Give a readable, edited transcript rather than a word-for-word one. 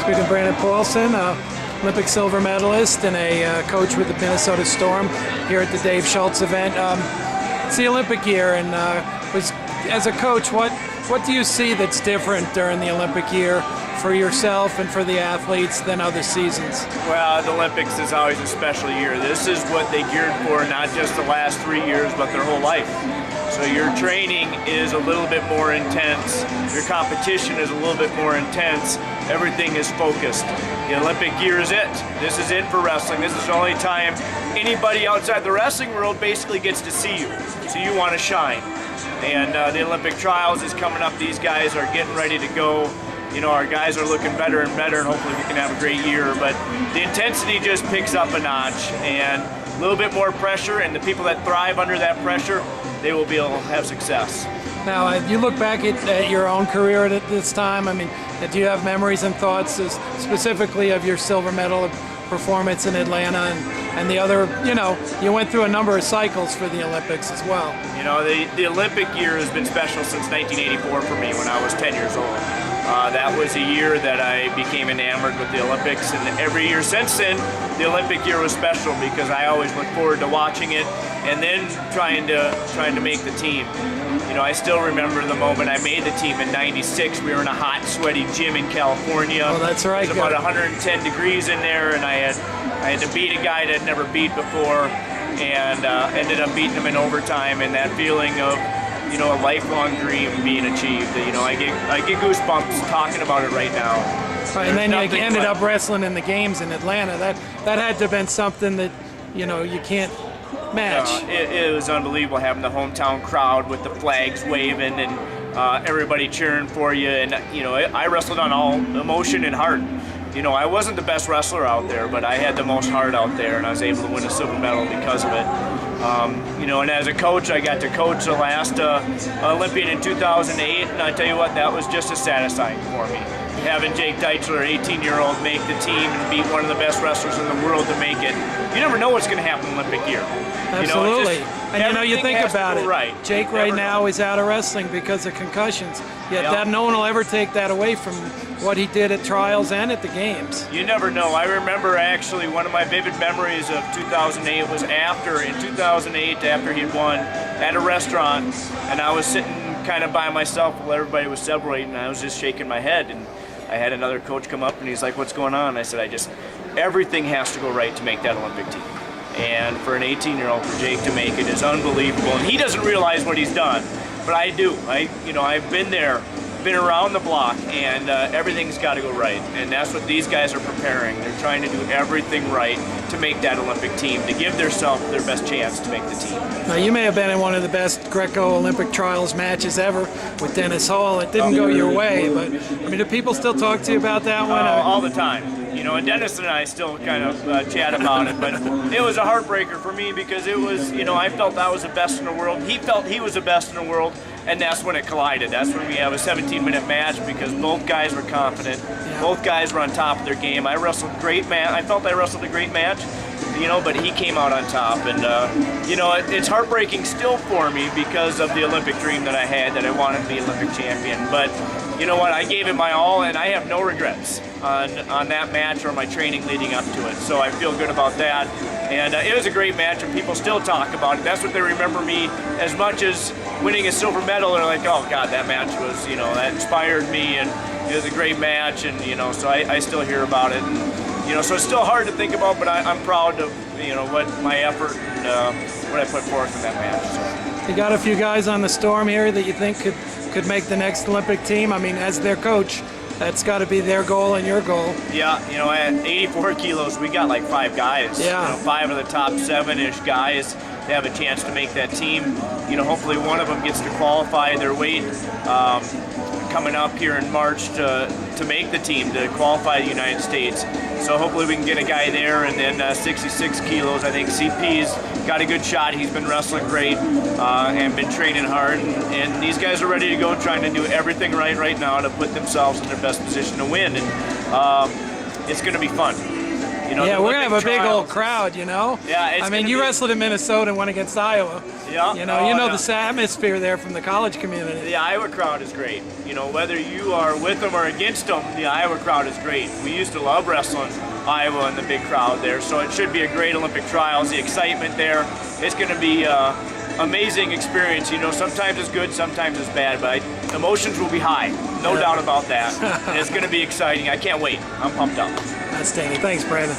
Speaking of Brandon Paulson, Olympic silver medalist and a coach with the Minnesota Storm here at the Dave Schultz event. It's the Olympic year, and as a coach, what do you see that's different during the Olympic year for yourself and for the athletes than other seasons? Well, the Olympics is always a special year. This is what they geared for, not just the last 3 years, but their whole life. So your training is a little bit more intense. Your competition is a little bit more intense. Everything is focused. The Olympic year is it. This is it for wrestling. This is the only time anybody outside the wrestling world basically gets to see you. So you want to shine. And the Olympic trials is coming up. These guys are getting ready to go. You know, our guys are looking better and better, and hopefully we can have a great year. But the intensity just picks up a notch, and a little bit more pressure, and the people that thrive under that pressure, they will be able to have success. Now, you look back at your own career at this time. I mean, do you have memories and thoughts specifically of your silver medal performance in Atlanta and the other, you went through a number of cycles for the Olympics as well. You know, the Olympic year has been special since 1984 for me when I was 10 years old. That was a year that I became enamored with the Olympics, and every year since then, the Olympic year was special because I always look forward to watching it and then trying to make the team. You know, I still remember the moment I made the team in '96. We were in a hot, sweaty gym in California. Oh, that's right. It was about 110 degrees in there, and I had to beat a guy that I'd never beat before, and ended up beating him in overtime. And that feeling of, a lifelong dream being achieved. I get goosebumps talking about it right now. Right, and then you ended up wrestling in the games in Atlanta. That had to have been something that you can't match. It was unbelievable having the hometown crowd with the flags waving and everybody cheering for you. And I wrestled on all emotion and heart. I wasn't the best wrestler out there, but I had the most heart out there, and I was able to win a silver medal because of it. And as a coach, I got to coach the last Olympian in 2008, and I tell you what, that was just as satisfying for me. Having Jake Deichler, 18-year-old, make the team and beat one of the best wrestlers in the world to make it. You never know what's going to happen in the Olympic year. Absolutely. And you think about it. Right. Jake right now is out of wrestling because of concussions. Yet Yep. no one will ever take that away from what he did at trials and at the games. You never know. I remember actually one of my vivid memories of 2008 was in 2008, after he'd won, at a restaurant, and I was sitting kind of by myself while everybody was celebrating, and I was just shaking my head, and I had another coach come up and he's like, "What's going on?" I said, everything has to go right to make that Olympic team. And for an 18-year-old, for Jake to make it is unbelievable, and he doesn't realize what he's done, but I do. I've been there, been around the block, and everything's got to go right, and that's what these guys are preparing. They're trying to do everything right to make that Olympic team, to give themselves their best chance to make the team. Now, you may have been in one of the best Greco-Olympic trials matches ever with Dennis Hall. It didn't go your way, but do people still talk to you about that one? All the time. And Dennis and I still kind of chat about it, but it was a heartbreaker for me because it was, I felt I was the best in the world. He felt he was the best in the world, and that's when it collided. That's when we have a 17-minute match because both guys were confident. Yeah. Both guys were on top of their game. I felt I wrestled a great match, but he came out on top. And, it's heartbreaking still for me because of the Olympic dream that I had, that I wanted to be Olympic champion. But you know what? I gave it my all, and I have no regrets on that match or my training leading up to it. So I feel good about that. And it was a great match, and people still talk about it. That's what they remember me as much as winning a silver medal. They're like, "Oh God, that match was, that inspired me, and it was a great match." And so I still hear about it. And, so it's still hard to think about, but I'm proud of what my effort and what I put forth in that match. So. You got a few guys on the Storm here that you think could make the next Olympic team. As their coach, that's got to be their goal and your goal. Yeah, at 84 kilos, we got like 5 guys. Yeah. 5 of the top 7-ish guys to have a chance to make that team. Hopefully one of them gets to qualify their weight coming up here in March to make the team, to qualify the United States. So hopefully we can get a guy there, and then 66 kilos, I think CP's got a good shot. He's been wrestling great and been training hard, and these guys are ready to go, trying to do everything right now to put themselves in their best position to win, and it's going to be fun. You know, Yeah, the we're gonna have a Olympic big old trials. crowd, you know. Yeah, it's I mean, gonna you be- wrestled in Minnesota and went against Iowa. Yeah. You know, Oh, yeah. the atmosphere there from the college community. The Iowa crowd is great. You know, whether you are with them or against them, the Iowa crowd is great. We used to love wrestling Iowa and the big crowd there, so it should be a great Olympic trials. The excitement there, it's going to be amazing experience. You know, sometimes it's good, sometimes it's bad, but emotions will be high, no doubt about that. And it's going to be exciting. I can't wait. I'm pumped up. Outstanding. Thanks, Brandon.